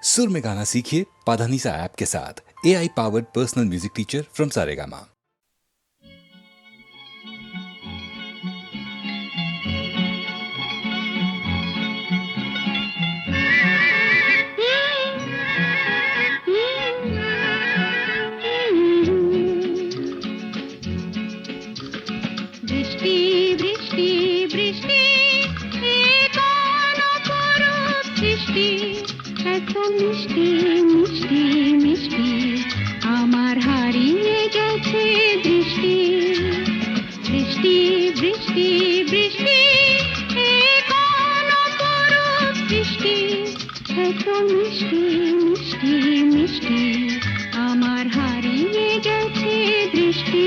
सुर में गाना सीखिए पाधानीसा ऐप के साथ। AI powered personal music teacher from Saregama. বৃষ্টি বৃষ্টি বৃষ্টি এ কোন অপরূপ সৃষ্টি, এত মিষ্টি মিষ্টি মিষ্টি আমার হারিয়ে গেছে দৃষ্টি। বৃষ্টি বৃষ্টি বৃষ্টি এ কোন অপরূপ সৃষ্টি, এত মিষ্টি মিষ্টি মিষ্টি আমার হারিয়ে গেছে দৃষ্টি।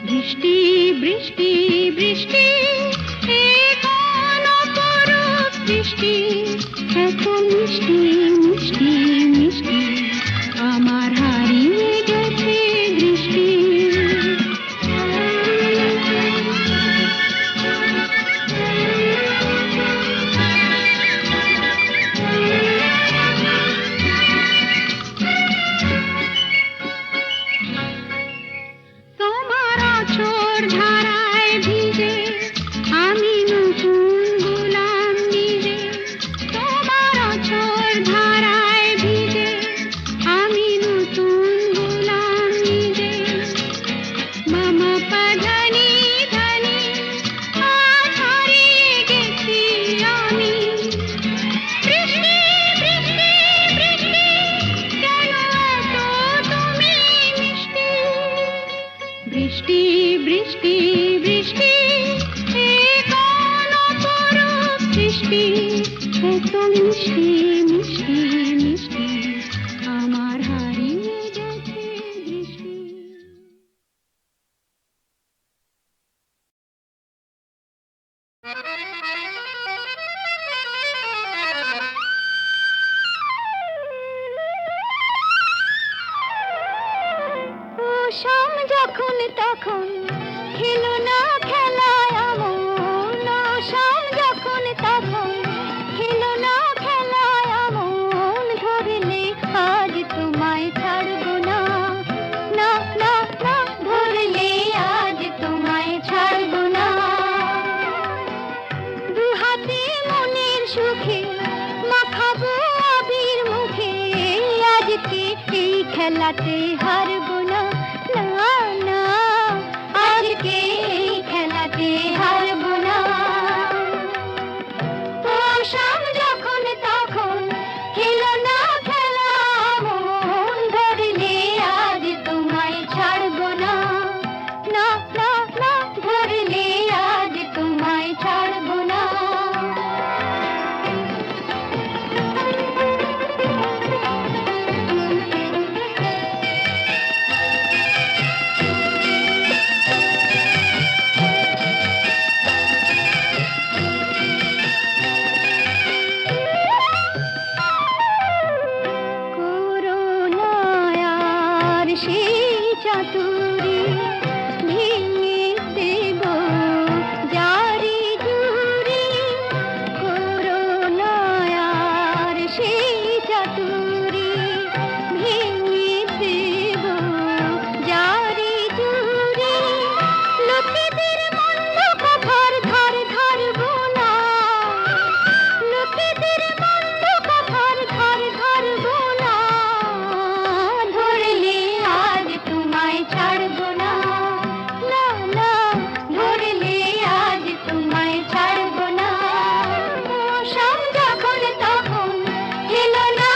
বৃষ্টি বৃষ্টি বৃষ্টি এ কোন অপরূপ সৃষ্টি, এত মিষ্টি মিষ্টি মিষ্টি আমার হারিয়ে গেছে দৃষ্টি। বৃষ্টি বৃষ্টি বৃষ্টি এ কোন অপরূপ সৃষ্টি, এত মিষ্টি মিষ্টি মিষ্টি আমার হারিয়ে গেছে দৃষ্টি। শাম যখন তখন খেলো না খেলায় আমন, শাম যখন তখন খেলো না খেলায় আমন, ধরলে আজ তোমায় ছাড়বো না, না না না ধরলে আজ তোমায় ছাড়বো না। দুহাতে মনের সুখে মাখাবো আবির মুখে, আজকে এই খেলাতে হারবো না, না না আজকে এই খেলাতে হারবো না। ও শাম যখন তখন খেলো না খেলা মন, ধরলে আজ তোমায় ছাড়বো না, না না না ধরলে আজ তোমায় ছাড়বো না। চাতুরি ভেঙে দেব জারি জুরি, করোনায়ার সেই চাতুরি ভেঙে দেব জারি জুরি। লোকেদের মন্দ কথার ধার ধারবো না, লোকেদের মন্দ কথার ধার ধারবো না, ধরলে আজ তোমায় ছাড়বো না, না না ধরলে আজ তোমায় ছাড়বো না। শাম যখন তখন খেলো না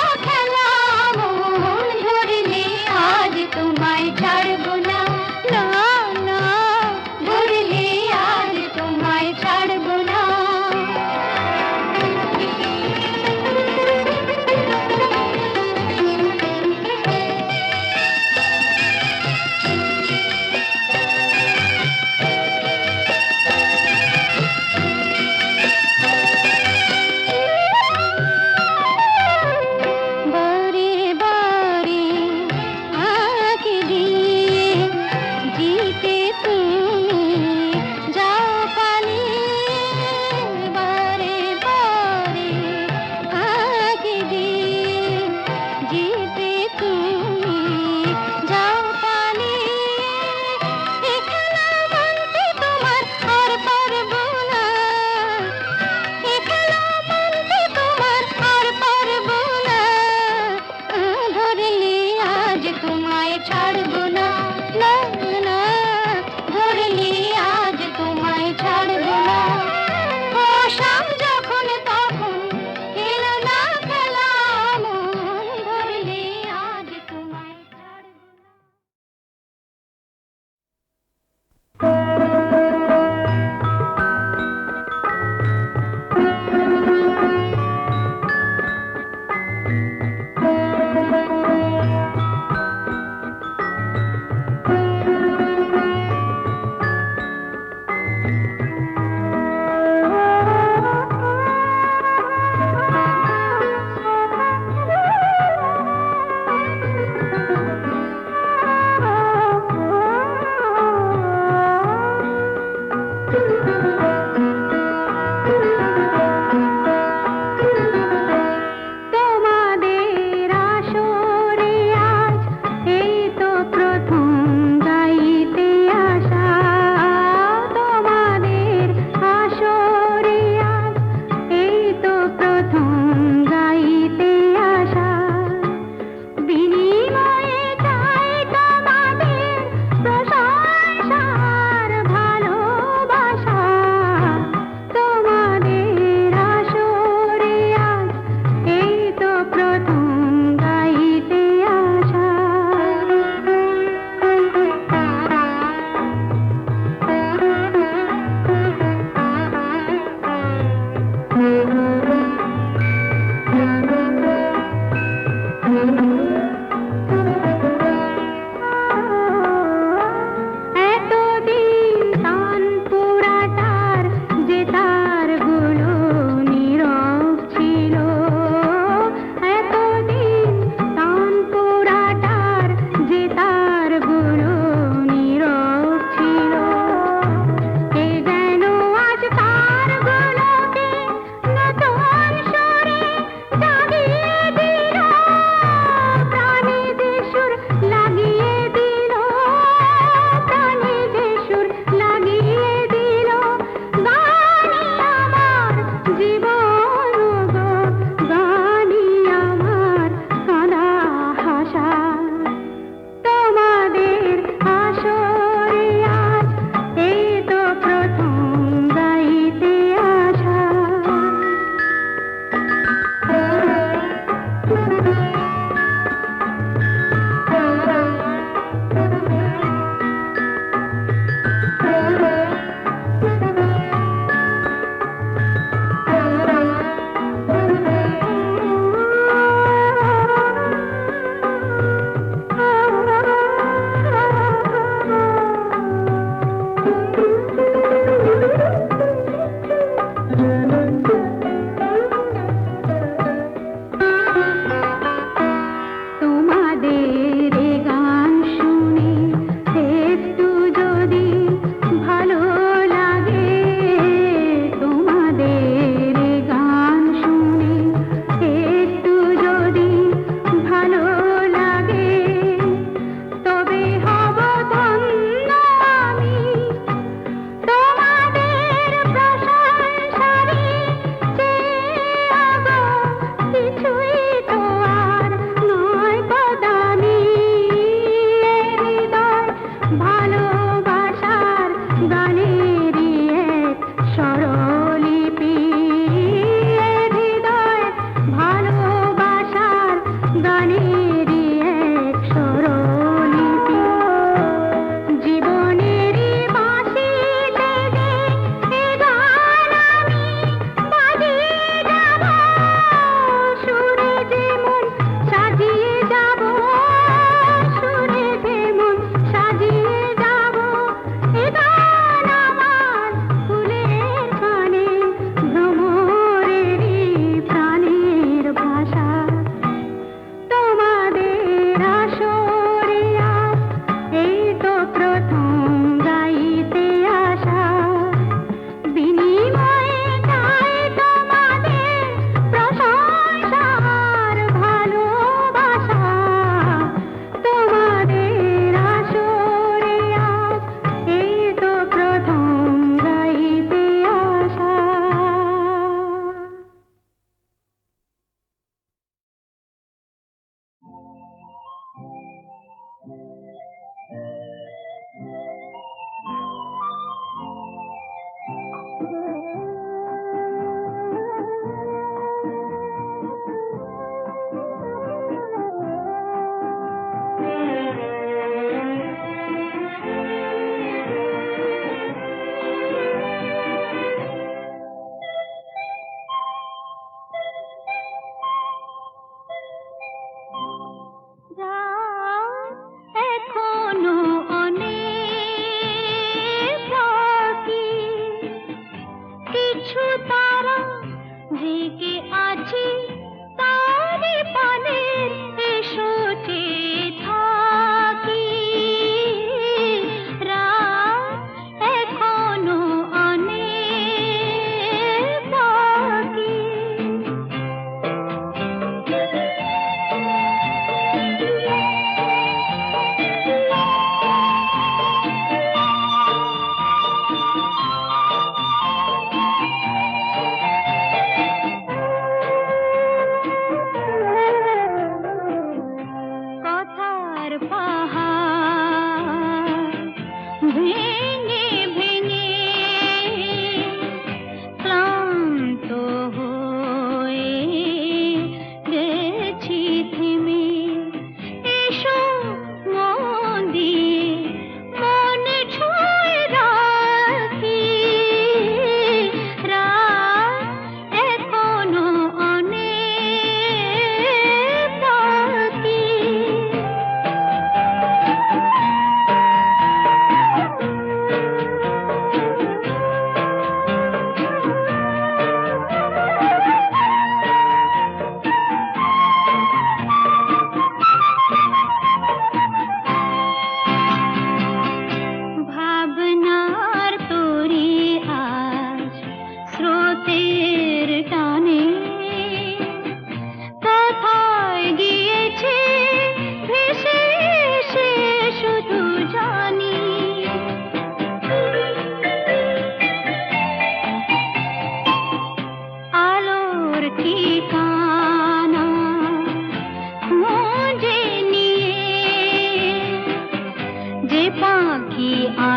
তোমাদের আসরে আজ এই তো প্রথম গাইতে আসা, তোমাদের আসরে আজ এই তো প্রথম গাইতে আসা। বিনিময়ে চাই তোমাদের প্রশংসার ভালোবাসা, তোমাদের আসরে আজ এই তো প্রথম গাইতে আসা। এতদিন তানপুরাটার যে তারগুলো নীরব ছিল, এতদিন তানপুরাটার যে তারগুলো নীরব ছিল, কে যেন আজ তারগুলোকে নতুন সুরে জাগিয়ে দিল, প্রাণে যে সুর লাগিয়ে দিল, প্রাণে যে সুর লাগিয়ে দিল। গানই আমার জীবন গো, গানই আমার কাঁদা হাসা। তোমাদের আসরে আজ এই তো প্রথম গাইতে আসা।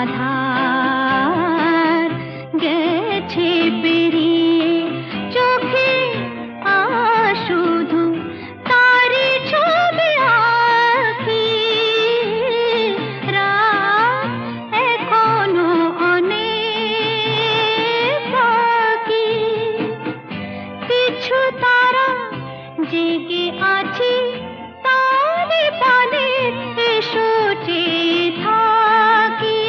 আধার গেছে পেরিয়ে চোখে শুধু তারি ছবি আঁকি রাত এখনো অনেক বাকি কিছু তারা জেগে আছে তারে পানে এসো চেয়ে থাকি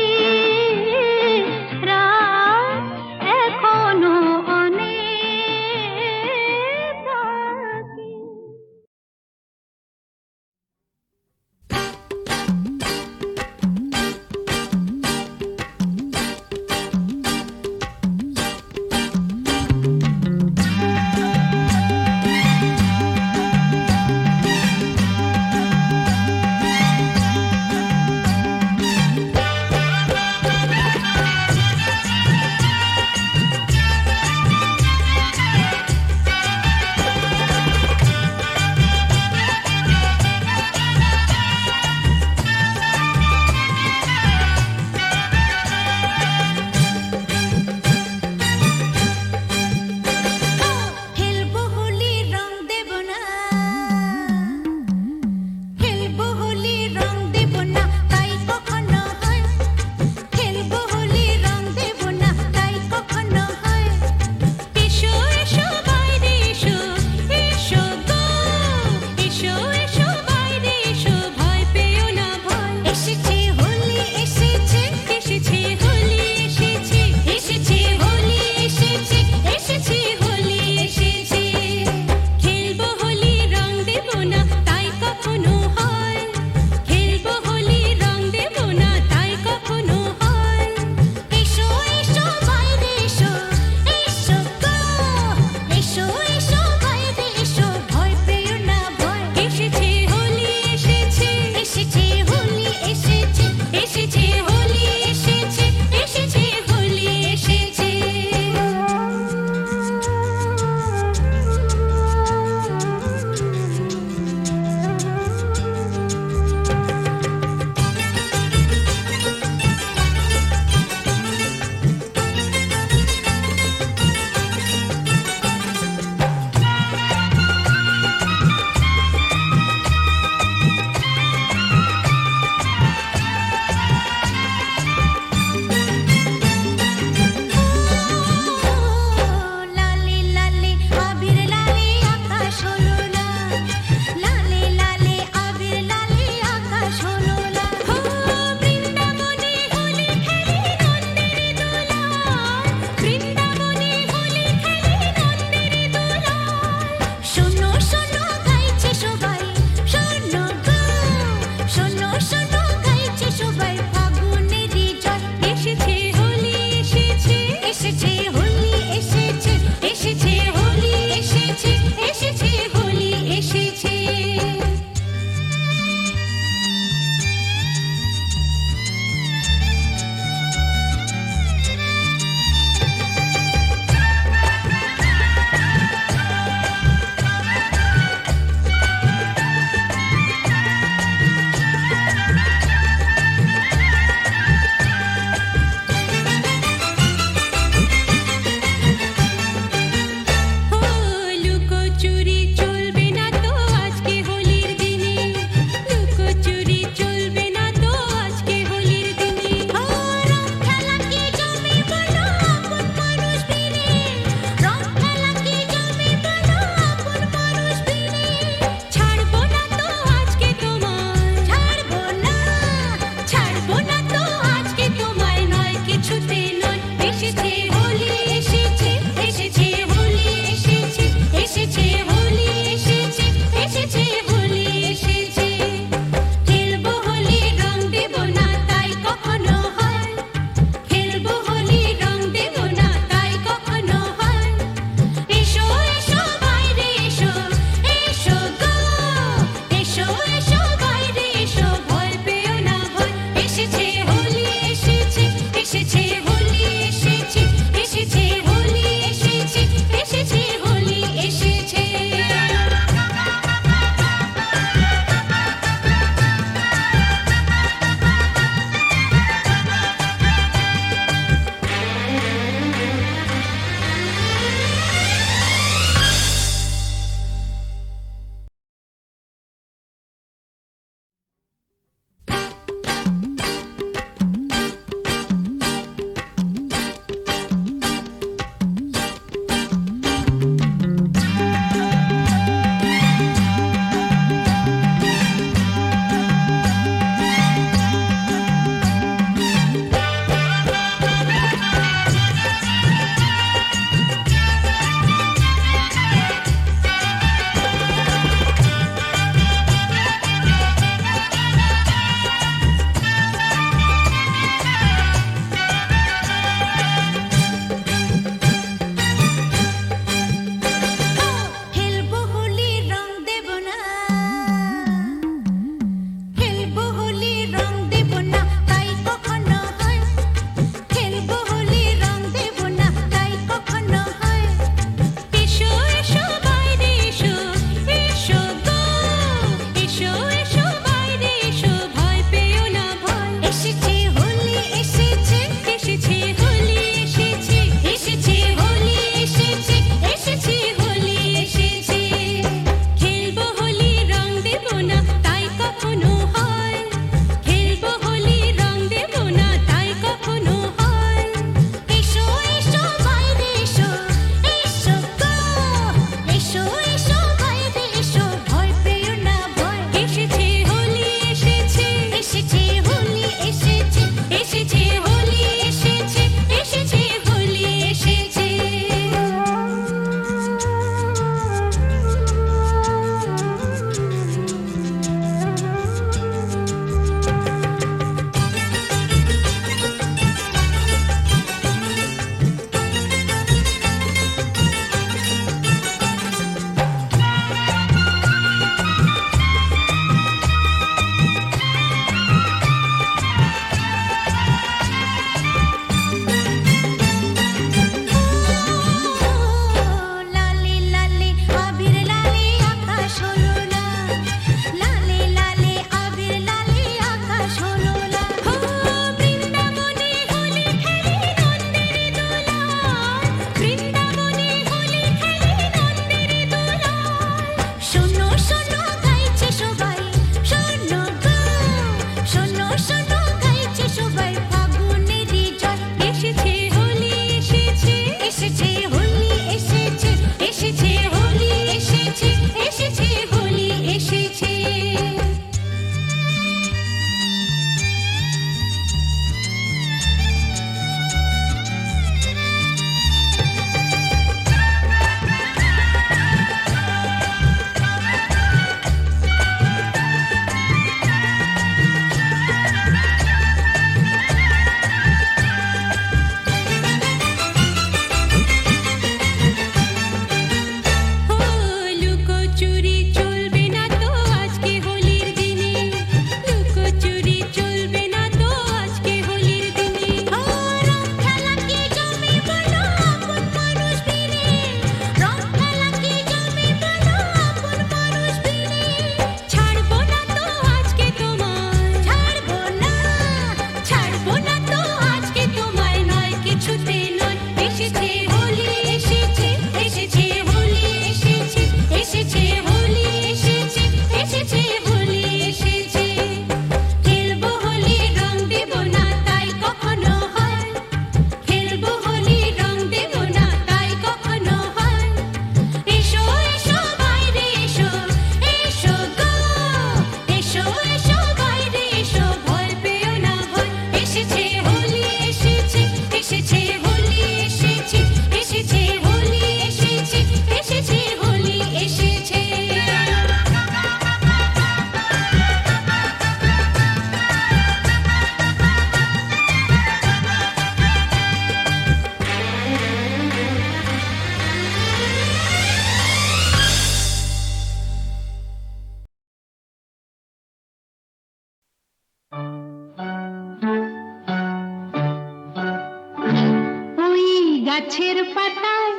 গাছের পাতায়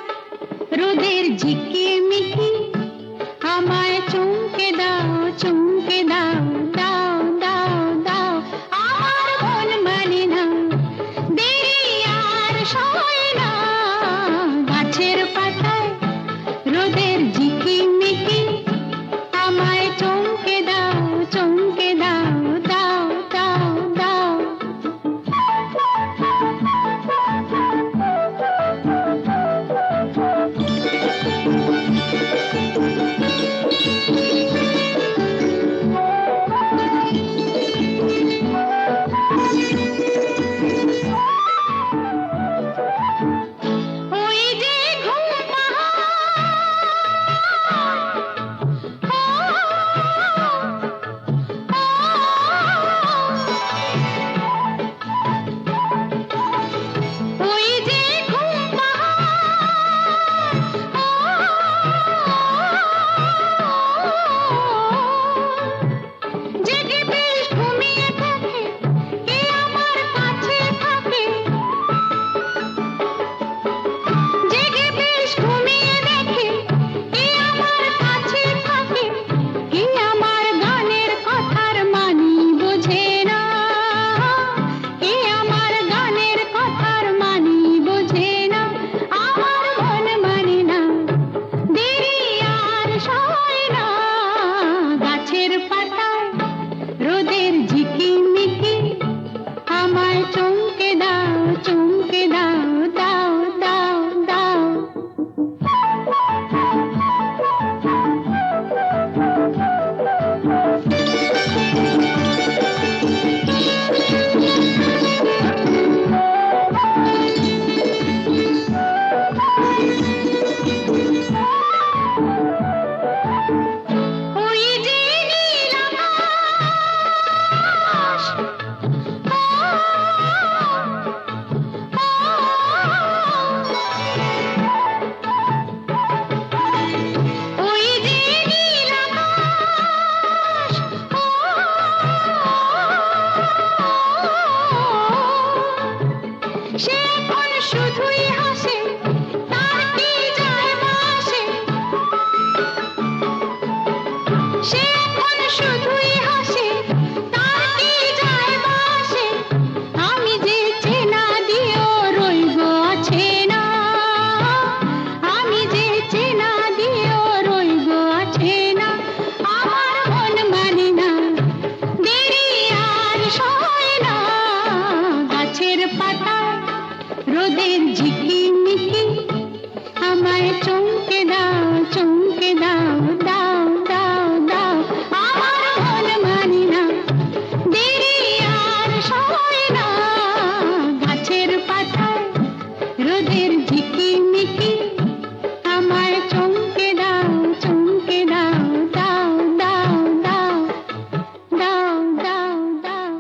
রোদের ঝিকিমিকি আমায় চমকে দাও চমকে দাও দাও দাও দাও আমার মন মানে না দেরি আর সয় না গাছের পাতায় রোদের ঝিকিমিকি আমায় চমকে দাও চমকে দাও দাও দাও দাও ওই যে ঘুম ওই যে ঘুম জেগে বেশ ঘুমিয়ে থাকে কে আমার কাছে থাকে জেগে বেশ ঘুমিয়ে দেখে কে আমার কাছে থাকে কে আমার গানের কথার মানি বোঝে না কে আমার গানের কথার মানি বোঝে না আমার মন মানে না দেরি আর সয় না গাছের পাতায় রোদের ঝিকিমিকি আমায় চমকে দাও চমকে দাও দাও দাও দাও ওই যে নীল আকাশ ওই যে নীল আকাশ সে এখন শুধুই হাসে তার কি যায় আসে সে এখন শুধুই হাসে তার কি যায় আসে আমি যে চেনা দিও রইব আছে না আমি যে চেনা দিও রইব আছে না আমার মন মানে না দেরি আর সয় না গাছের পাতায় রোদের ঝিকিমিকি আমায় চমকে দাও চমকে দাও দাও দাও দাও আমার মন মানে না দেরি আর সয় না গাছের পাতায় রোদের ঝিকিমিকি আমায় চমকে দাও চমকে দাও দাও দাও দাও দাও দাও দাও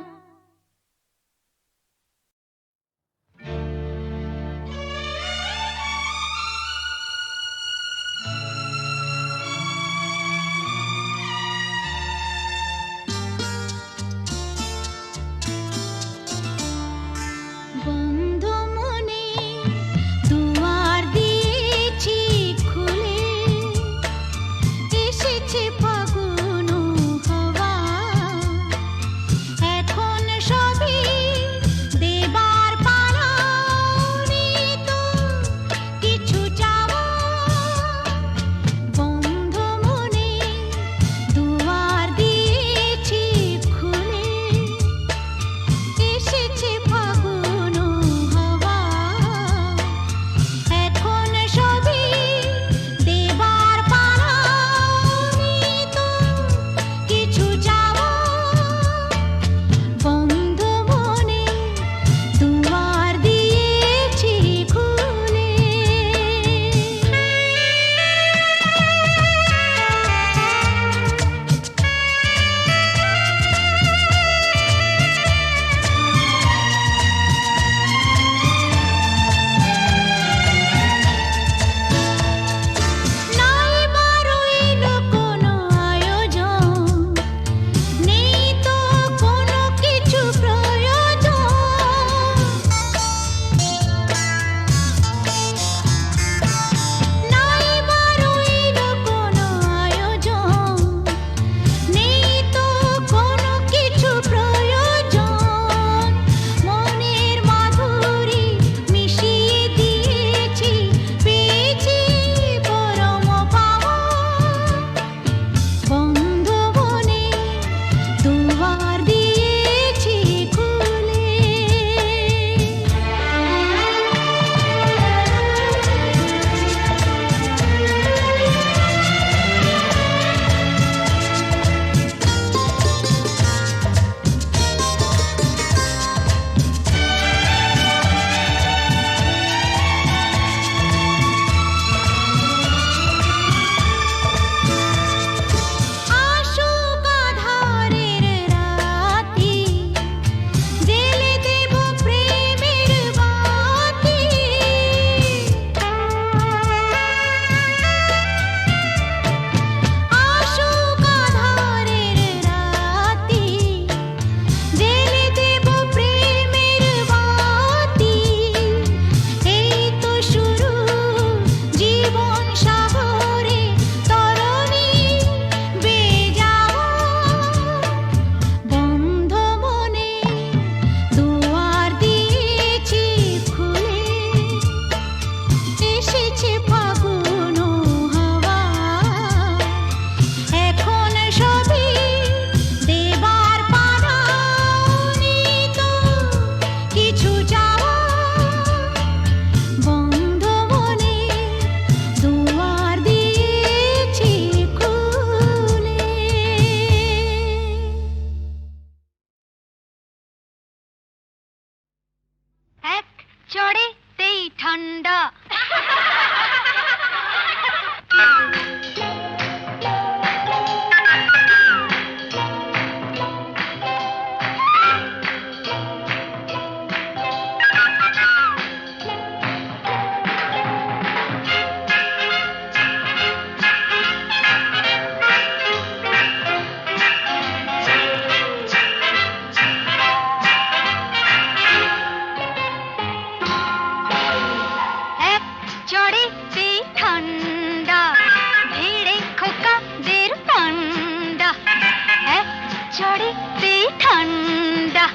চড়িতে ঠান্ডা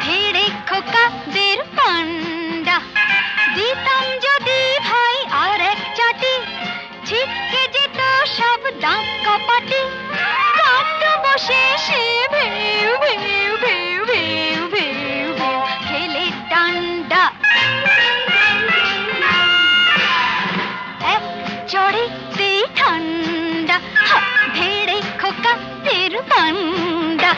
ভিড়ে খোকাদের পান্ডা দিতাম যদি ভাই আর এক চাটি ছিটকে যেত সব দাঁত কপাটি কাঁদ বসে সে ভেউ ভেউ ভেউ ভেউ ভেউ ভেউ খেলে ডান্ডা এক চড়িতে ঠান্ডা ভিড়ে খোকাদের পান্ডা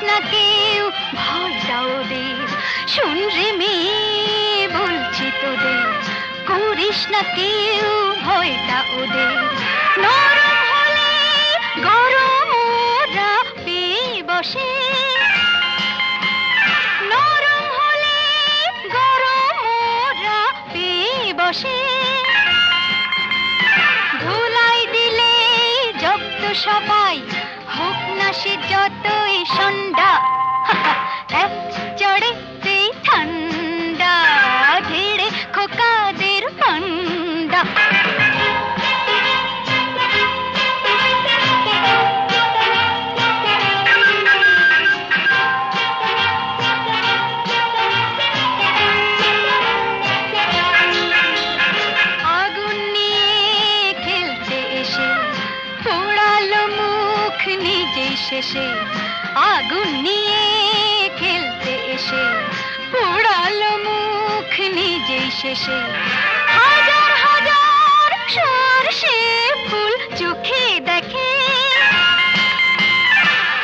না কেউ ভয়টা ওদের শোন রে মেয়ে বলছি তোদের করিস না কেউ ভয়টা ওদের নরম হলে গরম ওরা পেয়ে বসে নরম হলে গরম ওরা পেয়ে বসে ধুলাই দিলে জব্দ সবাই হোক না সে যতই সন্ধ্যা এক চড়েতে ঠান্ডা ধীরে খোকাদের পান্ডা আগুন নিয়ে খেলতে এসে পোড়ালো মুখ নিজেই শেষে আগুন নিয়ে খেলতে এসে পোড়ালো মুখ নিজেই শেষে হাজার হাজার সরষে ফুল চোখে দেখে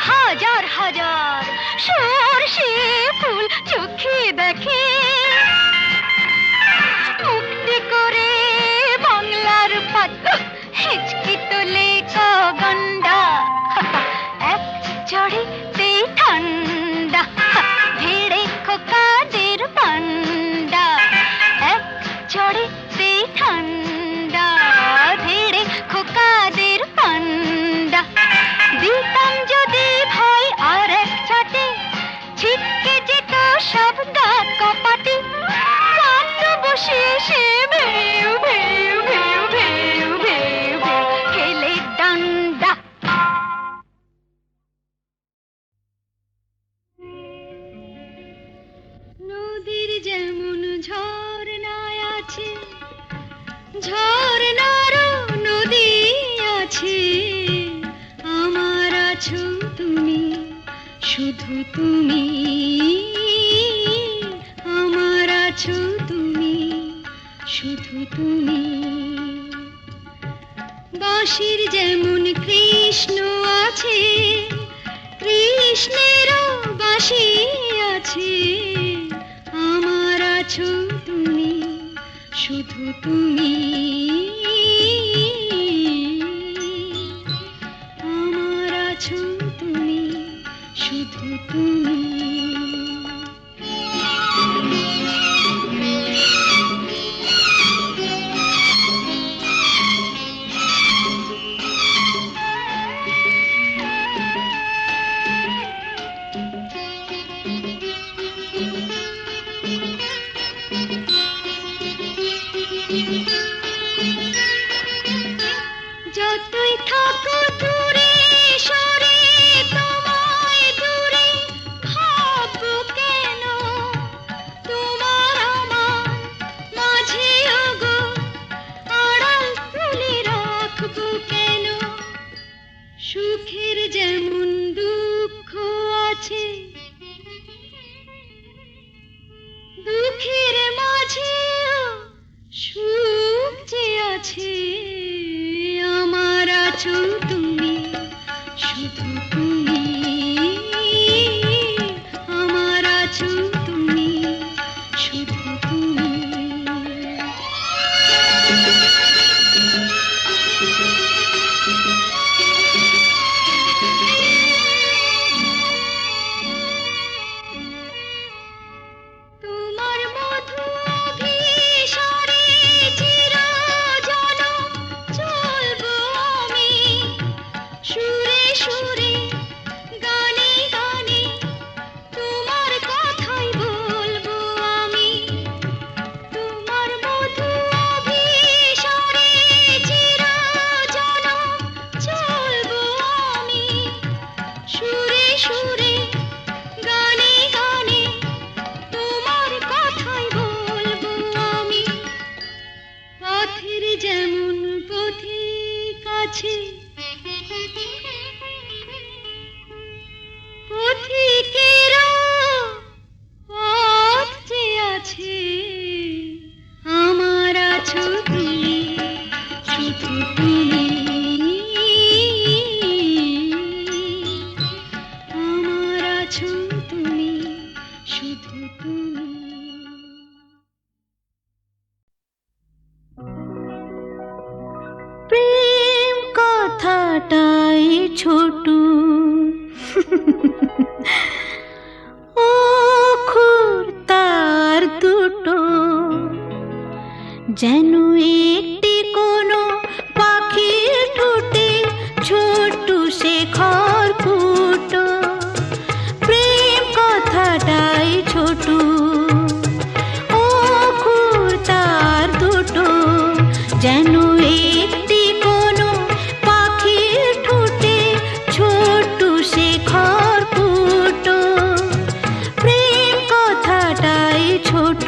হাজার হাজার সরষে ফুল চোখে দেখে মুক্তি করে বাংলার পাত হিচকি তোলে গন্ডা এক চড়িতে ঠান্ডা ভিড়ে খোকাদের পান্ডা এক চড়িতে ঠান্ডা ভিড়ে খোকাদের পান্ডা দিতাম যদি ভাই আর এক ছাটে ছিটকে যেত সব দাঁত কপাটি কাঁদ বসে সে ভেউ ভেউ ভেউ ভেউ ভেউ ভেউ খেলে ডান্ডা নদীর যেমন ঝর্ণায় আছে ঝর্ণারও নদী আছে আমার আছো তুমি শুধু তুমি আমার আছো তুমি শুধু তুমি বাঁশির যেমন কৃষ্ণ আছে কৃষ্ণেরও বাঁশি আছে আমার আছো তুমি শুধু তুমি আমার আছো তুমি শুধু তুমি যতই থাকো দূরে সরে তোমায় দূরে ভাববো কেন তোমার আমার মাঝে ওগো আড়াল তুলে রাখবো কেন সুখের যেমন দুঃখ আছে দুঃখের মাঝেও সুখ যে আছে আমার আছো তুমি শুধু তুমি আমার আছো তুমি শুধু তুমি তোমার মধু অভিসারে চিরজনম চলবো আমি কাছে আমার আছো তুমি, শুধু তুমি, আমার আছো তুমি, শুধু তুমি। প্রেম কথাটাই ছোট, অক্ষর তার দুটো, যেন একটি কোনো পাখির ঠোঁটে ছোট্ট সে খড়কুটো। প্রেম কথাটাই ছোট, অক্ষর তার দুটো, যেন একটি কোনো পাখির ঠোঁটে ছোট্ট সে খড়কুটো। প্রেম কথাটাই ছোট।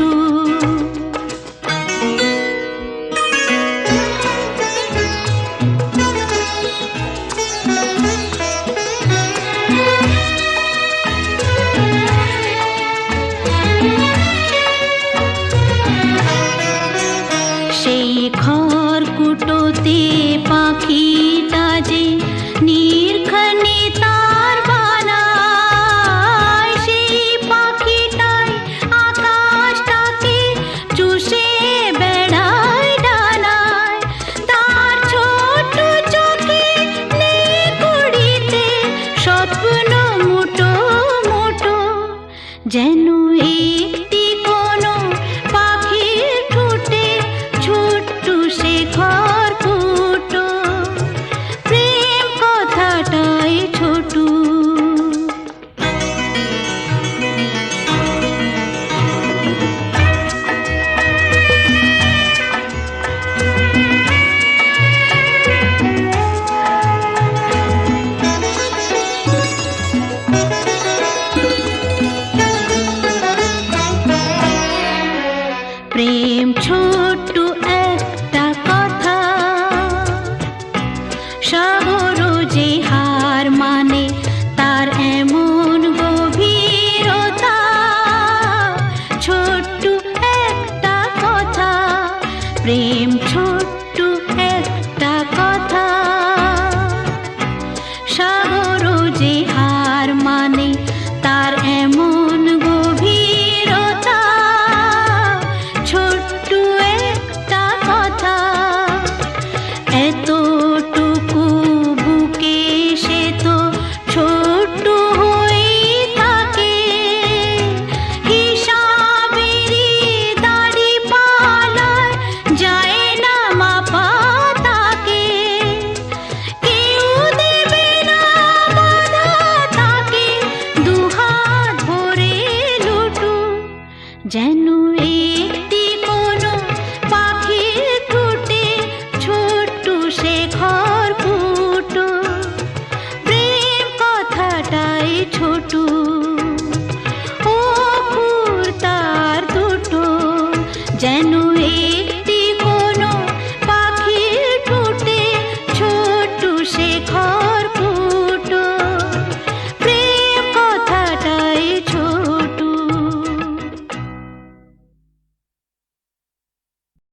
সেই খড়কুটোতে পাখিটা যে নির্ঘনে তার বানায়, সেই পাখিটাই আকাশটাকে চুষে বেড়ায় ডানায়। তার ছোট চোখে নেই কুড়িতে স্বপ্ন মুটো মুটো, যেন একটি কোনো পাখির ঠোঁটে ছোট্ট সে খড়কুটো। প্রেম কথাটাই ছোট। প্রেম ছোট্ট একটা কথা, সাগর যে